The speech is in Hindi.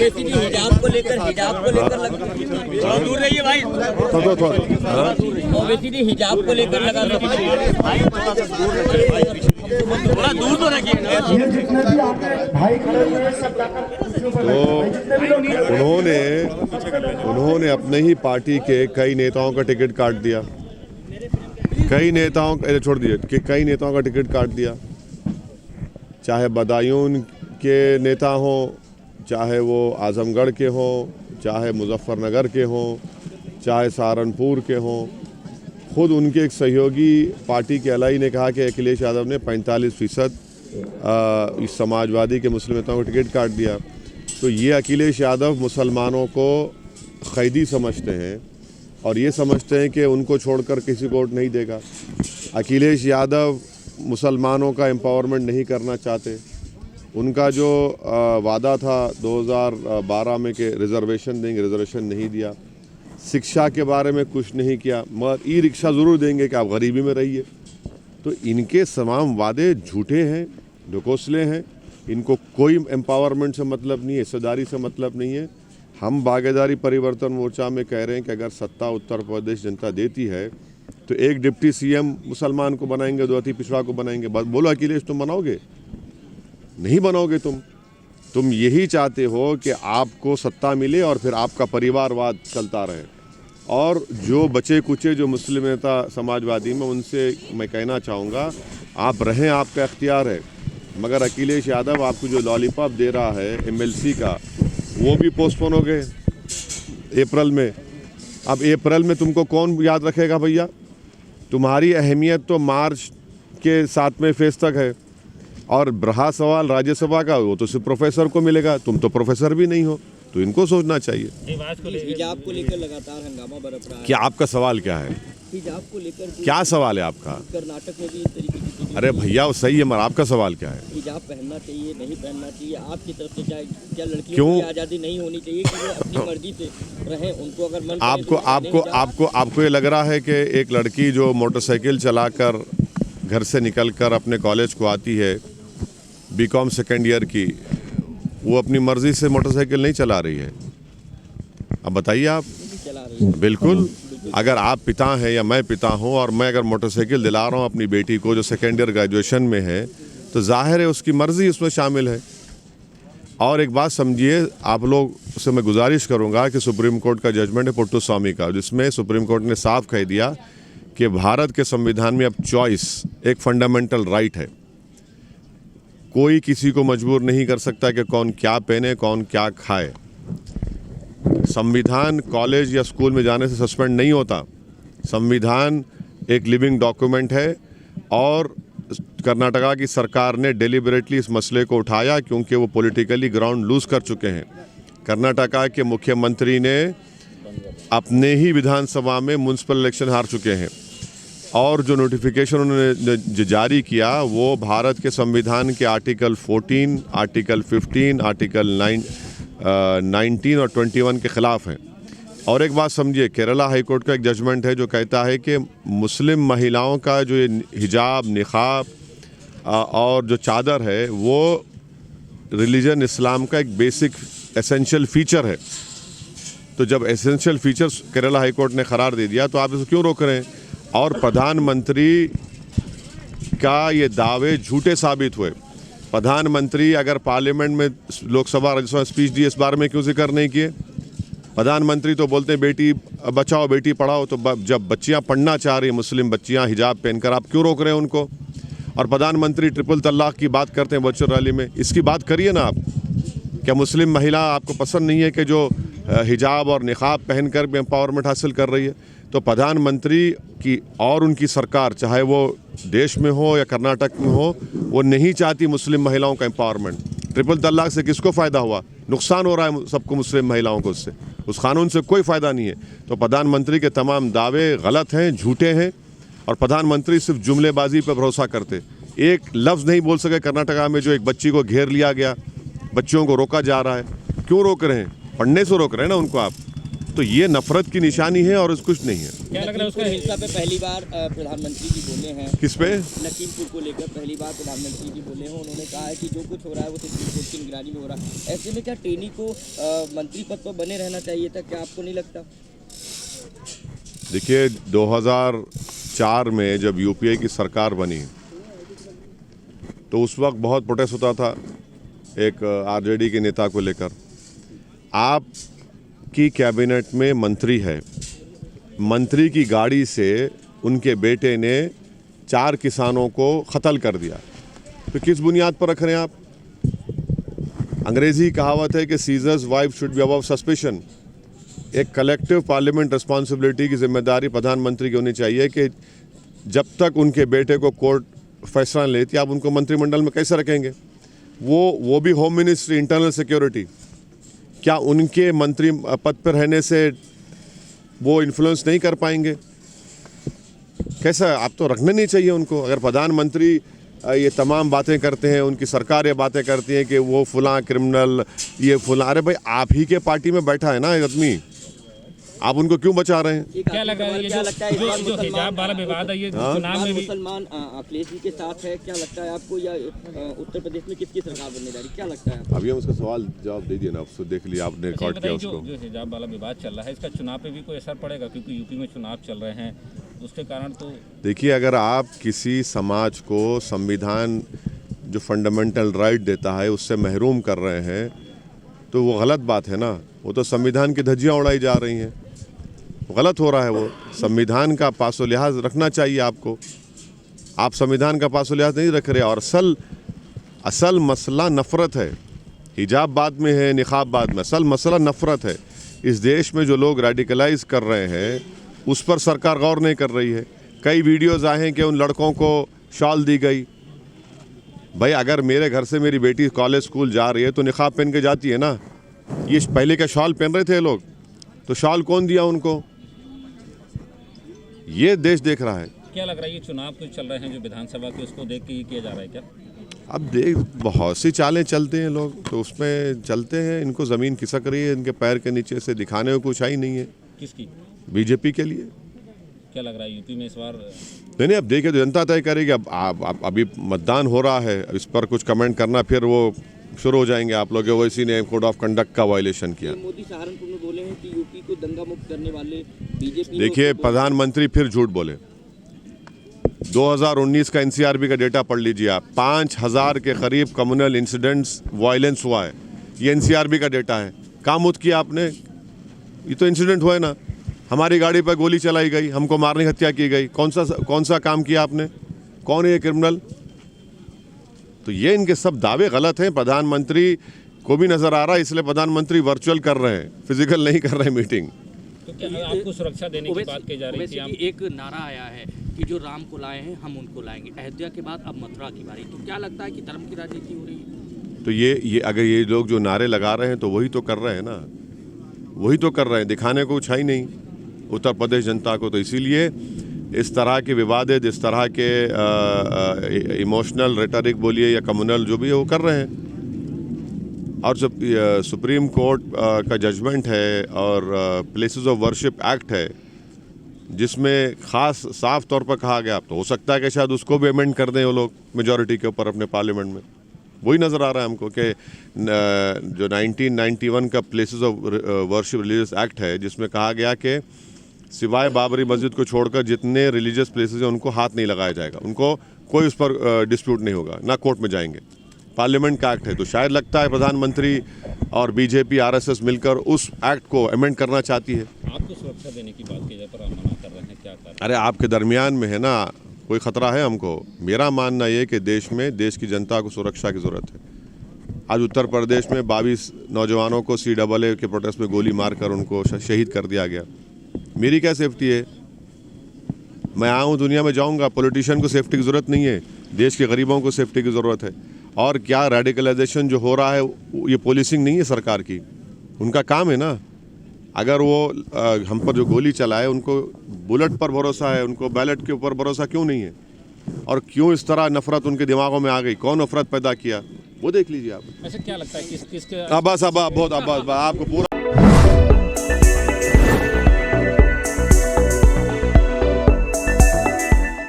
हिजाब को लेकर दूर रहिए भाई, ओवैसी हिजाब को लेकर लगा थोड़ा दूर तो रखिए। तो उन्होंने अपने ही पार्टी के कई नेताओं का टिकट काट दिया, कई नेताओं का टिकट काट दिया, चाहे बदायूं के नेता हों, चाहे वो आजमगढ़ के हों, चाहे मुजफ्फरनगर के हों, चाहे सहारनपुर के हों। खुद उनके एक सहयोगी पार्टी के अलाई ने कहा कि अखिलेश यादव ने 45% इस समाजवादी के मुस्लिम नेताओं को टिकट काट दिया। तो ये अखिलेश यादव मुसलमानों को कैदी समझते हैं और ये समझते हैं कि उनको छोड़कर किसी को वोट नहीं देगा। अखिलेश यादव मुसलमानों का एम्पावरमेंट नहीं करना चाहते। उनका जो वादा था 2012 में कि रिजर्वेशन देंगे, रिजर्वेशन नहीं दिया। शिक्षा के बारे में कुछ नहीं किया, मगर ई रिक्शा ज़रूर देंगे कि आप गरीबी में रहिए। तो इनके तमाम वादे झूठे हैं, ढकोसले हैं। इनको कोई एम्पावरमेंट से मतलब नहीं है, हिस्सेदारी से मतलब नहीं है। हम भागीदारी परिवर्तन मोर्चा में कह रहे हैं कि अगर सत्ता उत्तर प्रदेश जनता देती है तो एक डिप्टी सीएम मुसलमान को बनाएंगे, 2 अति पिछड़ा को बनाएंगे। बस बोलो अखिलेश, तुम बनाओगे? नहीं बनाओगे। तुम यही चाहते हो कि आपको सत्ता मिले और फिर आपका परिवारवाद चलता रहे। और जो बचे कुचे जो मुस्लिम नेता समाजवादी में, उनसे मैं कहना चाहूँगा आप रहें, आपका इख्तियार है। मगर अखिलेश यादव आपको जो लॉलीपॉप दे रहा है MLC का, वो भी पोस्टपोन हो गए अप्रैल में। अब अप्रैल में तुमको कौन याद रखेगा भैया? तुम्हारी अहमियत तो मार्च के 7वें फेज तक है। और रहा सवाल राज्यसभा का, वो तो सिर्फ प्रोफेसर को मिलेगा। तुम तो प्रोफेसर भी नहीं हो, तो इनको सोचना चाहिए। हिजाब को लेकर लगातार हंगामा बरप रहा है। क्या आपका सवाल क्या है? हिजाब को लेकर क्या सवाल है आपका? कर्नाटक में भी इस तरीके की चीजें। अरे भैया वो सही है, मगर आपका सवाल क्या है? हिजाब पहनना चाहिए, नहीं पहनना चाहिए आपकी तरफ से? क्या लड़कियों की आज़ादी नहीं होनी चाहिए कि वो अपनी मर्जी से रहें? उनको अगर मन आपको ये लग रहा है कि एक लड़की जो मोटरसाइकिल चलाकर घर से निकलकर अपने कॉलेज को आती है, BCom सेकेंड ईयर की, वो अपनी मर्जी से मोटरसाइकिल नहीं चला रही है? अब बताइए आप। बिल्कुल। अगर आप पिता हैं या मैं पिता हूं और मैं अगर मोटरसाइकिल दिला रहा हूं अपनी बेटी को जो सेकेंड ईयर ग्रेजुएशन में है, तो जाहिर है उसकी मर्जी उसमें शामिल है। और एक बात समझिए, आप लोग से मैं गुजारिश करूंगा कि सुप्रीम कोर्ट का जजमेंट है पुट्टुस्वामी का, जिसमें सुप्रीम कोर्ट ने साफ कह दिया कि भारत के संविधान में अब चॉइस एक फंडामेंटल राइट है। कोई किसी को मजबूर नहीं कर सकता कि कौन क्या पहने, कौन क्या खाए। संविधान कॉलेज या स्कूल में जाने से सस्पेंड नहीं होता। संविधान एक लिविंग डॉक्यूमेंट है और कर्नाटका की सरकार ने डेलिबरेटली इस मसले को उठाया क्योंकि वो पॉलिटिकली ग्राउंड लूज कर चुके हैं। कर्नाटका के मुख्यमंत्री ने अपने ही विधानसभा में म्युनिसिपल इलेक्शन हार चुके हैं और जो नोटिफिकेशन उन्होंने जारी किया वो भारत के संविधान के आर्टिकल 14, आर्टिकल 15, आर्टिकल 19 और 21 के ख़िलाफ़ हैं। और एक बात समझिए, केरला हाई कोर्ट का एक जजमेंट है जो कहता है कि मुस्लिम महिलाओं का जो ये हिजाब, निकाब और जो चादर है वो रिलीजन इस्लाम का एक बेसिक एसेंशियल फीचर है। तो जब essential features Kerala high court ने करार दे दिया तो आप इसको क्यों रोक रहे हैं? और प्रधानमंत्री का ये दावे झूठे साबित हुए। प्रधानमंत्री अगर पार्लियामेंट में लोकसभा राज्यसभा स्पीच दी, इस बारे में क्यों जिक्र नहीं किए? प्रधानमंत्री तो बोलते हैं बेटी बचाओ बेटी पढ़ाओ, तो जब बच्चियां पढ़ना चाह रही हैं, मुस्लिम बच्चियां हिजाब पहनकर, आप क्यों रोक रहे हैं उनको? और प्रधानमंत्री ट्रिपल तलाक की बात करते हैं वर्चुअल रैली में, इसकी बात करिए ना आप। क्या मुस्लिम महिला आपको पसंद नहीं है कि जो हिजाब और निकाब पहनकर भी एम्पावरमेंट हासिल कर रही है? तो प्रधानमंत्री की और उनकी सरकार, चाहे वो देश में हो या कर्नाटक में हो, वो नहीं चाहती मुस्लिम महिलाओं का एम्पावरमेंट। ट्रिपल तलाक से किसको फ़ायदा हुआ? नुकसान हो रहा है सबको, मुस्लिम महिलाओं को। उससे उस कानून से कोई फ़ायदा नहीं है। तो प्रधानमंत्री के तमाम दावे गलत हैं, झूठे हैं और प्रधानमंत्री सिर्फ जुमलेबाजी पर भरोसा करते। एक लफ्ज़ नहीं बोल सके कर्नाटका में जो एक बच्ची को घेर लिया गया, बच्चियों को रोका जा रहा है। क्यों रोक रहे हैं? पढ़ने से रोक रहे हैं ना उनको आप। तो ये नफरत की निशानी है और कुछ नहीं है। क्या लग रहा है उसका हिस्सा पे पहली बार प्रधानमंत्री जी बोले हैं? किस पे? लखीमपुर को लेकर पहली बार प्रधानमंत्री जी बोले हैं। उन्होंने कहा है कि जो कुछ हो रहा है वो सुप्रीम कोर्ट की निगरानी में हो रहा है। ऐसे में क्या टेनी को मंत्री पद पर बने रहना चाहिए था? क्या आपको नहीं लगता? देखिए 2004 में जब यूपीए की सरकार बनी तो उस वक्त बहुत प्रोटेस्ट होता था एक आरजेडी के नेता को लेकर। आप की कैबिनेट में मंत्री है, मंत्री की गाड़ी से उनके बेटे ने 4 किसानों को कत्ल कर दिया, तो किस बुनियाद पर रख रहे हैं आप? अंग्रेजी कहावत है कि seizures wife should be above suspicion. एक कलेक्टिव पार्लियामेंट रिस्पॉन्सिबिलिटी की जिम्मेदारी प्रधानमंत्री की होनी चाहिए कि जब तक उनके बेटे को कोर्ट फैसला लेती आप उनको मंत्रिमंडल में कैसे रखेंगे? वो भी होम मिनिस्ट्री, इंटरनल सिक्योरिटी, क्या उनके मंत्री पद पर रहने से वो इन्फ्लुएंस नहीं कर पाएंगे? कैसा? आप तो रखना नहीं चाहिए उनको। अगर प्रधानमंत्री ये तमाम बातें करते हैं, उनकी सरकार ये बातें करती है कि वो फलां क्रिमिनल, ये फलां, अरे भाई आप ही के पार्टी में बैठा है ना एक आदमी, आप उनको क्यों बचा रहे हैं? क्या लग रहा है ये जो हिजाब वाला विवाद है ये चुनाव में भी मुसलमान अखिलेश जी के साथ है? क्या लगता है आपको, या उत्तर प्रदेश में किसकी सरकार बनने जा रही, क्या लगता है? अभी हम उसका सवाल जवाब दे दिए ना, आपसे देख लिया आपने, रिकॉर्ड किया उसको। जो हिजाब वाला विवाद चल रहा है इसका चुनाव पे भी कोई असर पड़ेगा? क्योंकि यूपी में चुनाव चल रहे हैं, उसके कारण तो देखिए अगर आप किसी समाज को संविधान जो फंडामेंटल राइट देता है उससे महरूम कर रहे हैं तो वो गलत बात है ना। वो तो संविधान की धज्जियाँ उड़ाई जा रही हैं, गलत हो रहा है। वो संविधान का पासो लिहाज रखना चाहिए आपको। आप संविधान का पासो लिहाज नहीं रख रहे। और असल मसला नफ़रत है। हिजाब बाद में है, निकाब बाद में, असल मसला नफ़रत है। इस देश में जो लोग रेडिकलाइज कर रहे हैं उस पर सरकार गौर नहीं कर रही है। कई वीडियोज़ आए हैं कि उन लड़कों को शॉल दी गई। भाई अगर मेरे घर से मेरी बेटी कॉलेज स्कूल जा रही है तो निकाब पहन के जाती है ना। ये पहले क्या शॉल पहन रहे थे लोग? तो शॉल कौन दिया उनको? ये देश देख रहा है। क्या लग रहा है ये चुनाव कुछ चल रहे हैं जो विधानसभा के, उसको देख के ही किया जा रहा है क्या? अब देख बहुत सी चालें चलते हैं लोग, तो उसमें चलते हैं। इनको ज़मीन खिसक रही है इनके पैर के नीचे से, दिखाने को कुछ ही नहीं है। किसकी? बीजेपी के लिए। क्या लग रहा है यूपी में इस बार? नहीं, अब देखिए तो जनता तय करेगी। अब अभी मतदान हो रहा है, इस पर कुछ कमेंट करना फिर वो शुरू हो जाएंगे आप लोग। वो इसी ने कोड ऑफ कंडक्ट का वायलेशन किया। मोदी सहारनपुर में बोले हैं कि यूपी को दंगा मुक्त करने वाले बीजेपी। देखिए प्रधानमंत्री फिर झूठ बोले। 2019 का एनसीआरबी का डेटा पढ़ लीजिए आप। 5000 के करीब कम्युनल इंसिडेंट्स वायलेंस हुआ है। ये एनसीआरबी का डेटा है। काम मुक्त किया आपने? ये तो इंसिडेंट हुआ है ना। हमारी गाड़ी पर गोली चलाई गई, हमको मारने की हत्या की गई। कौन सा काम किया आपने? कौन है ये क्रिमिनल? तो ये इनके सब दावे गलत हैं। प्रधानमंत्री को भी नजर आ रहा है, इसलिए प्रधानमंत्री वर्चुअल कर रहे हैं, फिजिकल नहीं कर रहे मीटिंग। तो क्या आपको सुरक्षा देने की बात की जा रही थी? एक नारा आया है कि जो राम को लाए हैं हम उनको लाएंगे। अयोध्या के बाद अब मथुरा की बारी। तो क्या लगता है कि धर्म की राजनीति हो रही है? तो ये अगर ये लोग जो नारे लगा रहे हैं तो वही तो कर रहे हैं ना, वही तो कर रहे हैं। दिखाने को कुछ है ही नहीं उत्तर प्रदेश जनता को। तो इसीलिए इस तरह के विवादित, इस तरह के इमोशनल रेटरिक बोलिए या कम्युनल जो भी है वो कर रहे हैं। और जब सुप्रीम कोर्ट का जजमेंट है और प्लेसेस ऑफ वर्शिप एक्ट है जिसमें खास साफ तौर पर कहा गया, तो हो सकता है कि शायद उसको भी अमेंड कर दें वो लोग मेजॉरिटी के ऊपर अपने पार्लियामेंट में। वही नज़र आ रहा है हमको कि जो 1991 का places of worship religious act है जिसमें कहा गया कि सिवाय बाबरी मस्जिद को छोड़कर जितने रिलीजियस प्लेसेस हैं उनको हाथ नहीं लगाया जाएगा, उनको कोई उस पर डिस्प्यूट नहीं होगा, ना कोर्ट में जाएंगे। पार्लियामेंट का एक्ट है। तो शायद लगता है प्रधानमंत्री और बीजेपी आरएसएस मिलकर उस एक्ट को अमेंड करना चाहती है। आपको सुरक्षा देने की बात की जाए पर आप मना कर रहे हैं, क्या कर रहे हैं? अरे आपके दरमियान में है ना, कोई ख़तरा है हमको? मेरा मानना ये कि देश में देश की जनता को सुरक्षा की ज़रूरत है। आज उत्तर प्रदेश में 22 नौजवानों को CAA के प्रोटेस्ट में गोली मारकर उनको शहीद कर दिया गया। मेरी क्या सेफ्टी है? मैं आऊँ दुनिया में जाऊँगा। पॉलिटिशियन को सेफ्टी की ज़रूरत नहीं है, देश के गरीबों को सेफ्टी की ज़रूरत है। और क्या रेडिकलाइजेशन जो हो रहा है ये पुलिसिंग नहीं है सरकार की, उनका काम है ना। अगर वो हम पर जो गोली चलाए उनको बुलेट पर भरोसा है, उनको बैलेट के ऊपर भरोसा क्यों नहीं है? और क्यों इस तरह नफरत उनके दिमागों में आ गई? कौन नफरत पैदा किया वो देख लीजिए आप। ऐसे क्या लगता है किसके अब्बास बहुत आपको पूरा